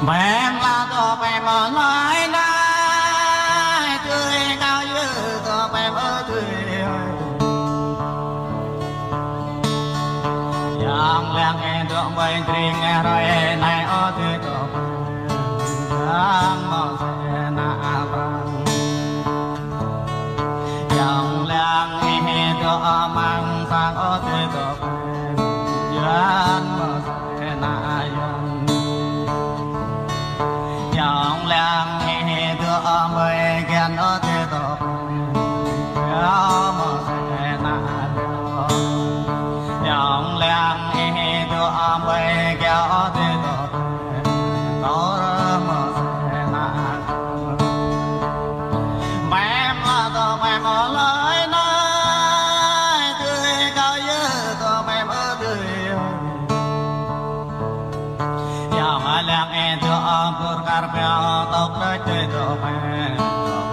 Bạn là tụi mày mà nói này tươi cao như tụi mày mới tươi yang lang nghe tụi mày truyền nghe rồi này ở tươi tụi yang mong sẽ na vang yang lang nghe tụi mang sang ở tươi tụi yang mong sẽ na yang yang lang nghe tụi mày ghen ở tươi tụi yang mong sẽ na yang lang nghe tụi mày ghen ở tươi tụi karpel tok de to men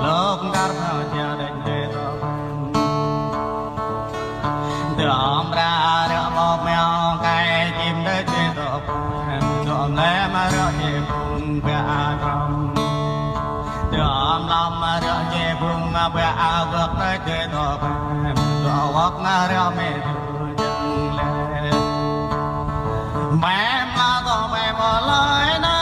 lok karpel ja de to dom ra ra mo meo kai chim de to men dom le ma ra je bung ba ram dom lam ma ra je bung ba vak de to men do vak na ra me jang le mẹ ma to mẹ mo lai na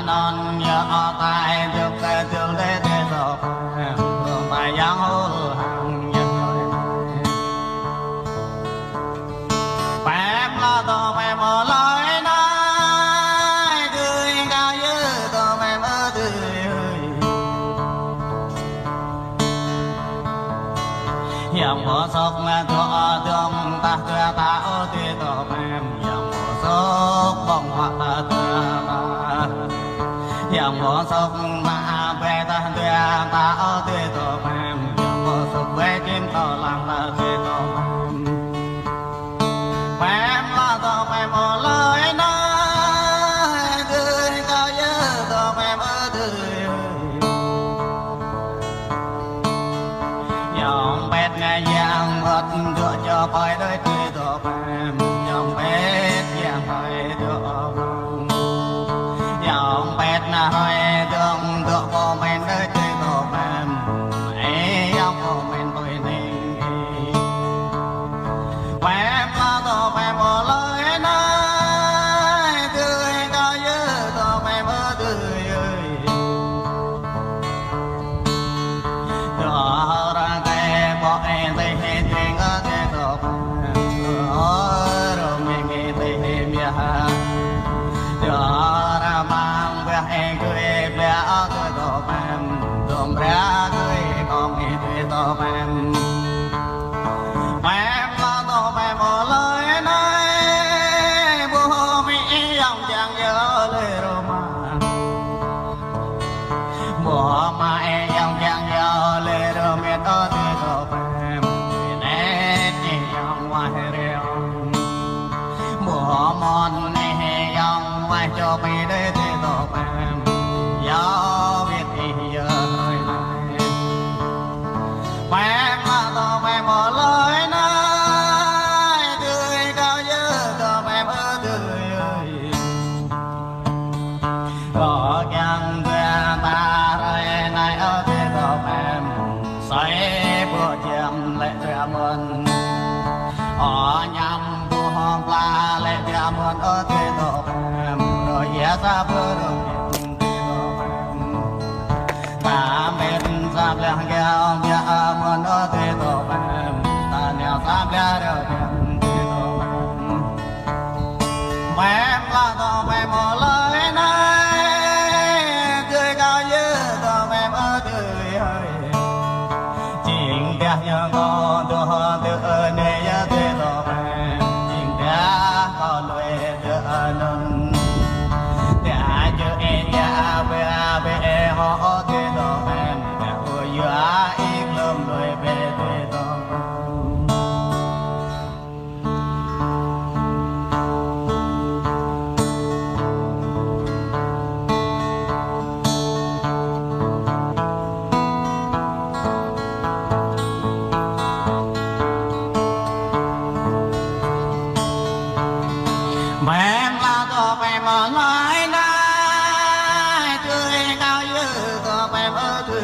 non nhớ tay được cái tương lê thế rồi đường bài giang hồ hàng nhật em lo tao em ở lối này tươi cao như tao em ở tươi dòng bỏ sốc mà thua thương ta ở tươi tao em dòng bỏ sốc bông hoa ta yang bỏ sốc mà về ta ở tươi tổ em yang bỏ sốc về kim tao làm ta tươi tổ em là tổ em ở lời nói tươi cao như tổ em ở tươi yang bét ngày yang vật đưa cho bài đời tươi tổ em yang bét yang bài đưa hỏi đường được bộ mình tới chơi tổ em ấy ông bộ mình tôi nên em là tổ em ở lời nói tươi cao như tổ em ở tươi đó ra cái bộ em thấy hết chuyện ở cái tổ em rồi mình nghĩ thấy thêm ya đó ra mang về anh cười bé ở tuổi tổ em đom ra cười con nghe tuổi tổ em là tổ em ở lời nói bố mẹ dòng chẳng nhớ lời rồi mà bố mẹ dòng chẳng nhớ lời rồi mẹ ở tuổi tổ em nét chỉ dòng ngoài rêu bố mòn này dòng ngoài cho mẹ đây tổ em gió biết thì giờ hơi này em là tổ em ở lời nói tươi cao như tổ em ở tươi có chẳng về ta rồi này ở tươi tổ em say bữa chiêm lệ trẻ mơn ở nhằm bùa hôm la lệ trẻ mơn ở tươi tổ em rồi giá ra mẹ là to phải mà nói này tươi cao như to phải mơ tươi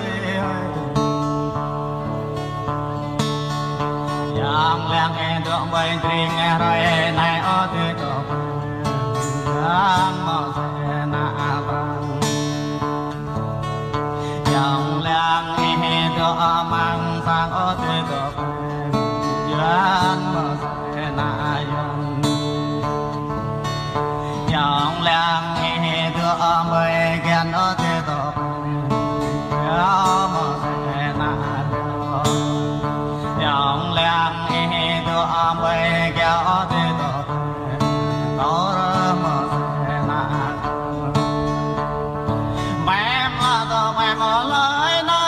yang lang en to bay tring rồi này ở tươi to yang mơ sẽ na bang yang lang en to mang sang ở tươi to yang mơ sẽ na yang yang lang en to bay gan ở tươi to yang mơ sẽ na yang lang e do amwe kya de do tor ma se na mem la do mem lai na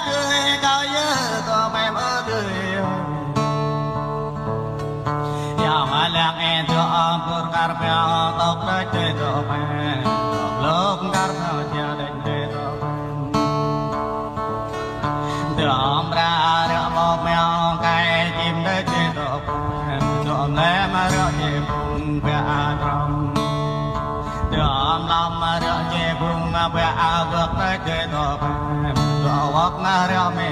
tươi cao như do mem ơ tươi yang lang e do ampur karpya tok de do mem lok karpya ja de do Đom ra rửa một mèo cây chim đất chế độ Đom lê mà rửa chế bùng bè trông Đom lòng mà rửa chế bùng bè vượt đất chế độ Đom ốc mà rửa mê